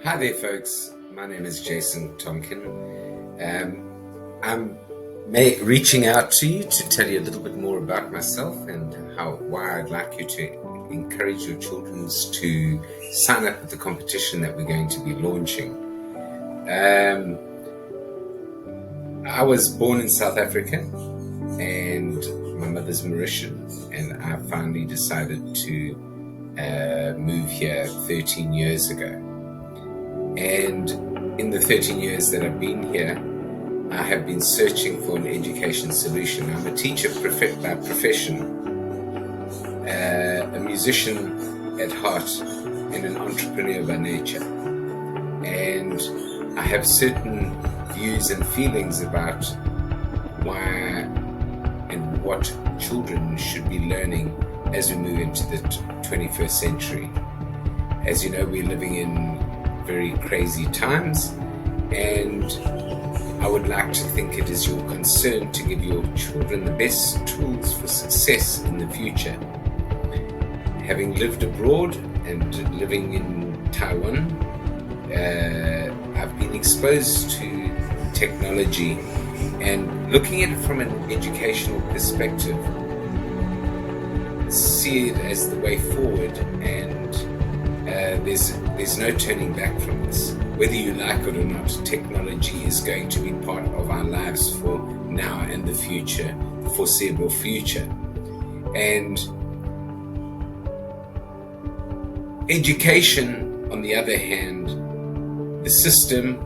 Hi there folks, my name is Jason Tonkin. I'm reaching out to you to tell you a little bit more about myself and why I'd like you to encourage your children to sign up at the competition that we're going to be launching. I was born in South Africa and my mother's Mauritian, and I finally decided to move here 13 years ago. And in the 13 years that I've been here, I have been searching for an education solution. I'm a teacher by profession, a musician at heart, and an entrepreneur by nature. And I have certain views and feelings about why and what children should be learning as we move into the 21st century. As you know, we're living in very crazy times, and I would like to think it is your concern to give your children the best tools for success in the future. Having lived abroad and living in Taiwan, I've been exposed to technology and looking at it from an educational perspective, see it as the way forward, and there's no turning back from this. Whether you like it or not, technology is going to be part of our lives for now and the future, the foreseeable future. And education, on the other hand, the system,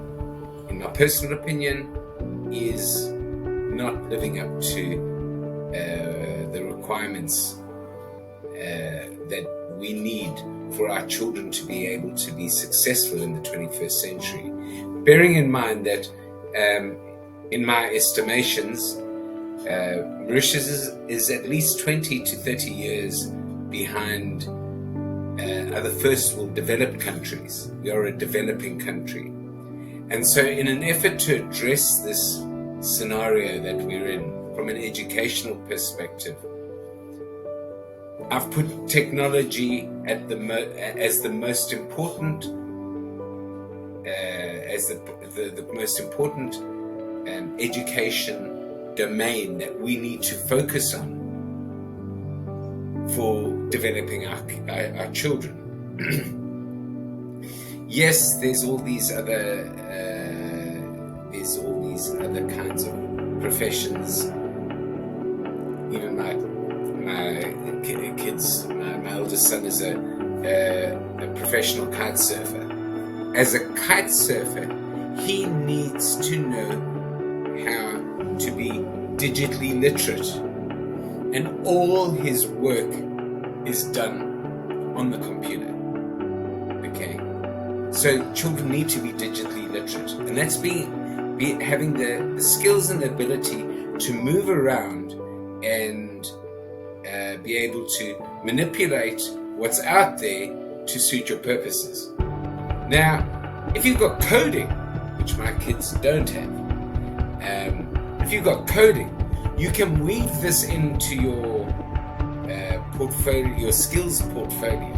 in my personal opinion, is not living up to the requirements that we need for our children to be able to be successful in the 21st century. Bearing in mind that, in my estimations, Mauritius is at least 20 to 30 years behind other first world developed countries. We are a developing country. And so in an effort to address this scenario that we're in from an educational perspective, I've put technology at as the most important, the most important education domain that we need to focus on for developing our children. Yes, there's all these other kinds of professions. Even my kids, my eldest son is a professional kite surfer. As a kite surfer, he needs to know how to be digitally literate, and all his work is done on the computer. Okay, so children need to be digitally literate, and that's having the skills and the ability to move around and be able to manipulate what's out there to suit your purposes. Now, if you've got coding, which my kids don't have, if you've got coding, you can weave this into your portfolio, your skills portfolio,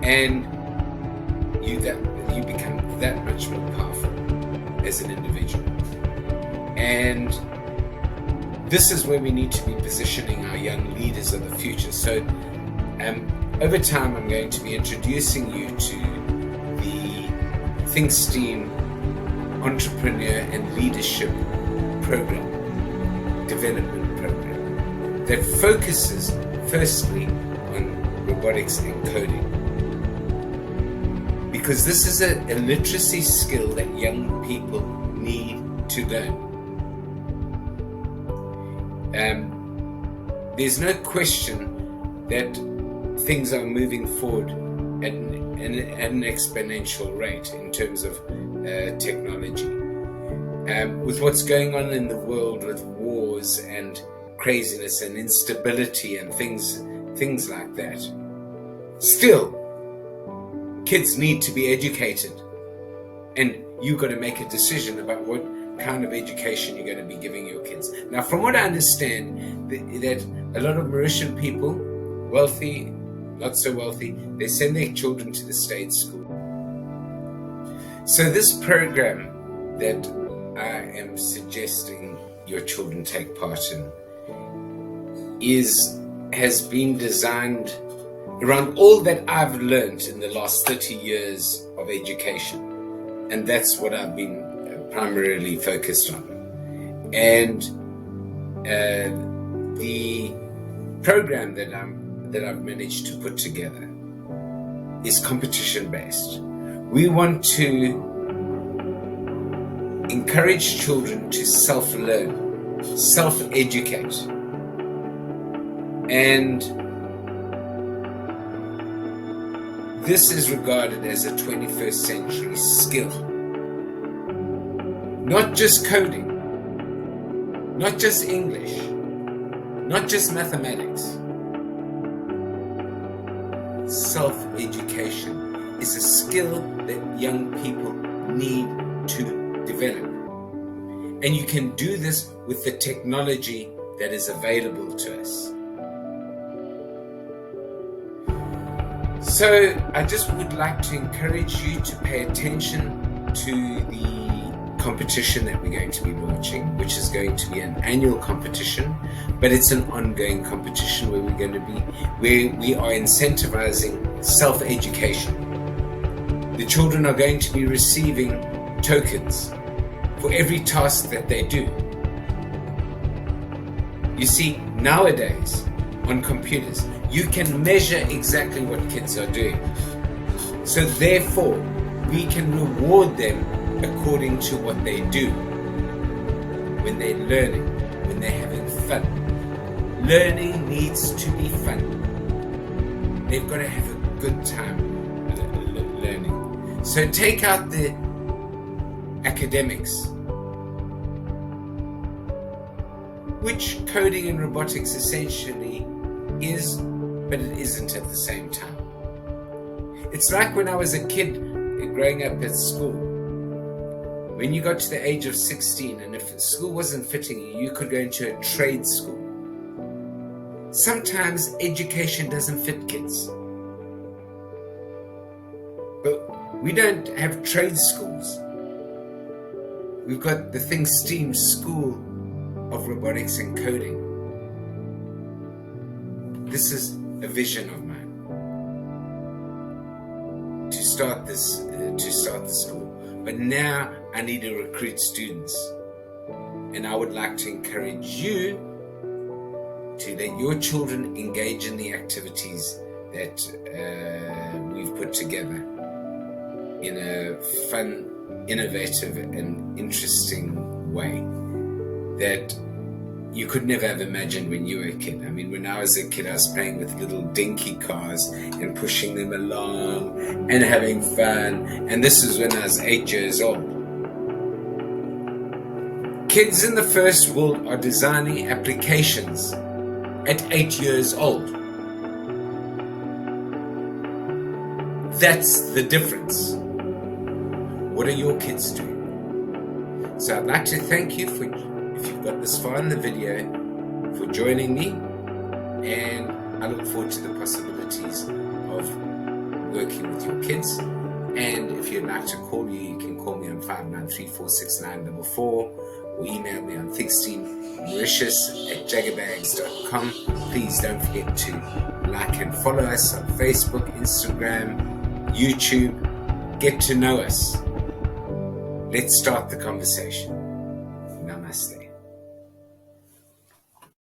and you become that much more powerful as an individual. And this is where we need to be positioning our young leaders of the future. So over time, I'm going to be introducing you to the e+STEAM Entrepreneur and Leadership Program, development program, that focuses firstly on robotics and coding. Because this is a literacy skill that young people need to learn. There's no question that things are moving forward at an exponential rate in terms of technology. With what's going on in the world with wars and craziness and instability and things like that, still, kids need to be educated, and you've got to make a decision about what kind of education you're going to be giving your kids. Now, from what I understand, that a lot of Mauritian people, wealthy, not so wealthy, they send their children to the state school. So this program that I am suggesting your children take part in has been designed around all that I've learned in the last 30 years of education. And that's what I've been primarily focused on. And the program that I've managed to put together is competition based. We want to encourage children to self-learn, self-educate, and this is regarded as a 21st century skill. Not just coding, not just English, not just mathematics. Self-education is a skill that young people need to develop. And you can do this with the technology that is available to us. So I just would like to encourage you to pay attention to the competition that we're going to be launching, which is going to be an annual competition, but it's an ongoing competition where we are incentivizing self-education. The children are going to be receiving tokens for every task that they do. You see, nowadays on computers, you can measure exactly what kids are doing. So therefore, we can reward them according to what they do. When they're learning, when they're having fun. Learning needs to be fun. They've got to have a good time learning. So take out the academics, which coding and robotics essentially is, but it isn't at the same time. It's like when I was a kid growing up at school. When you got to the age of 16, and if school wasn't fitting you, you could go into a trade school. Sometimes education doesn't fit kids. But we don't have trade schools. We've got the e+STEAM School of Robotics and Coding. This is a vision of mine to start the school. But now I need to recruit students, and I would like to encourage you to let your children engage in the activities that we've put together in a fun, innovative and interesting way that you could never have imagined when you were a kid. I mean, when I was a kid, I was playing with little dinky cars and pushing them along and having fun. And this was when I was 8 years old. Kids in the first world are designing applications at 8 years old. That's the difference. What are your kids doing? So I'd like to thank you for, if you've got this far in the video, for joining me, and I look forward to the possibilities of working with your kids. And if you'd like to call me, you can call me on 593469444 or email me on thinksteammauritius@jaggerbags.com. Please don't forget to like and follow us on Facebook, Instagram, YouTube. Get to know us. Let's start the conversation. Namaste.